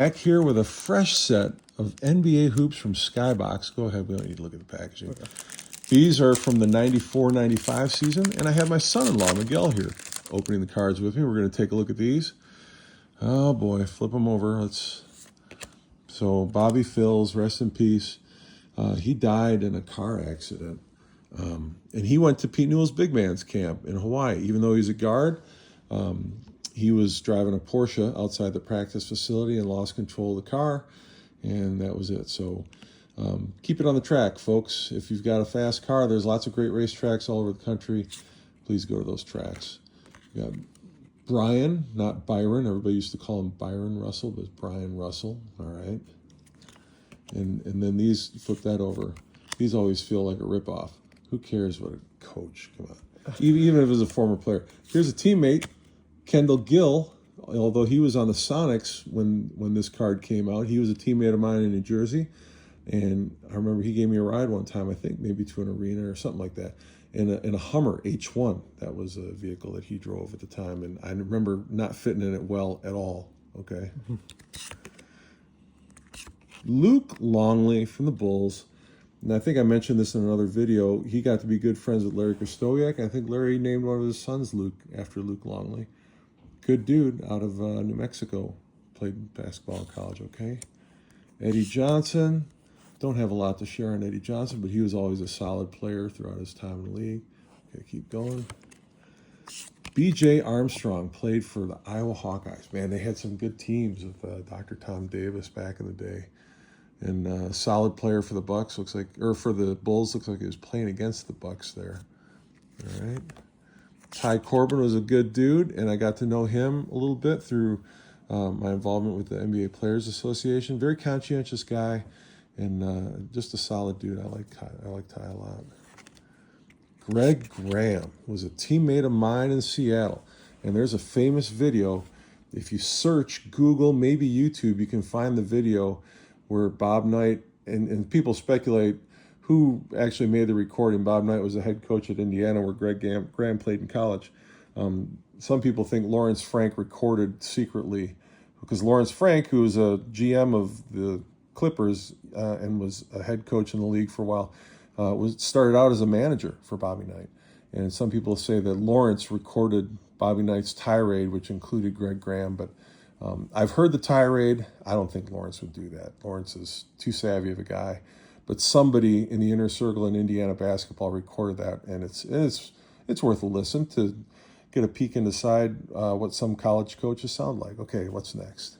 Back here with a fresh set of NBA hoops from Skybox. Go ahead, we don't need to look at the packaging. Okay. These are from the 94-95 season, and I have my son-in-law, Miguel, here, opening the cards with me. We're going to take a look at these. Oh, boy, flip them over. So Bobby Phills, rest in peace. He died in a car accident. And he went to Pete Newell's Big Man's camp in Hawaii. Even though he's a guard, he was driving a Porsche outside the practice facility and lost control of the car, and that was it. So keep it on the track, folks. If you've got a fast car, there's lots of great racetracks all over the country. Please go to those tracks. You got Brian, not Byron. Everybody used to call him Byron Russell, but it's Brian Russell. All right. And then these, flip that over. These always feel like a ripoff. Who cares what a coach? Come on. Even if it was a former player. Here's a teammate, Kendall Gill. Although he was on the Sonics when this card came out, he was a teammate of mine in New Jersey. And I remember he gave me a ride one time, I think maybe to an arena or something like that, in a Hummer H1. That was a vehicle that he drove at the time. And I remember not fitting in it well at all. Okay. Luke Longley from the Bulls. And I think I mentioned this in another video. He got to be good friends with Larry Krystkowiak. I think Larry named one of his sons Luke after Luke Longley. Good dude out of New Mexico. Played basketball in college, okay? Eddie Johnson. Don't have a lot to share on Eddie Johnson, but he was always a solid player throughout his time in the league. Okay, keep going. B.J. Armstrong played for the Iowa Hawkeyes. Man, they had some good teams with Dr. Tom Davis back in the day. And solid player for the Bucks, looks like, or for the Bulls, looks like he was playing against the Bucks there. All right. Ty Corbin was a good dude, and I got to know him a little bit through my involvement with the NBA Players Association. Very conscientious guy, and just a solid dude. I like Ty a lot. Greg Graham was a teammate of mine in Seattle, and there's a famous video. If you search Google, maybe YouTube, you can find the video where Bob Knight, and people speculate who actually made the recording. Bob Knight was the head coach at Indiana, where Greg Graham played in college. Some people think Lawrence Frank recorded secretly, because Lawrence Frank, who was a GM of the Clippers and was a head coach in the league for a while, started out as a manager for Bobby Knight. And some people say that Lawrence recorded Bobby Knight's tirade, which included Greg Graham, but I've heard the tirade. I don't think Lawrence would do that. Lawrence is too savvy of a guy. But somebody in the inner circle in Indiana basketball recorded that, and it's worth a listen to get a peek inside what some college coaches sound like. Okay, what's next?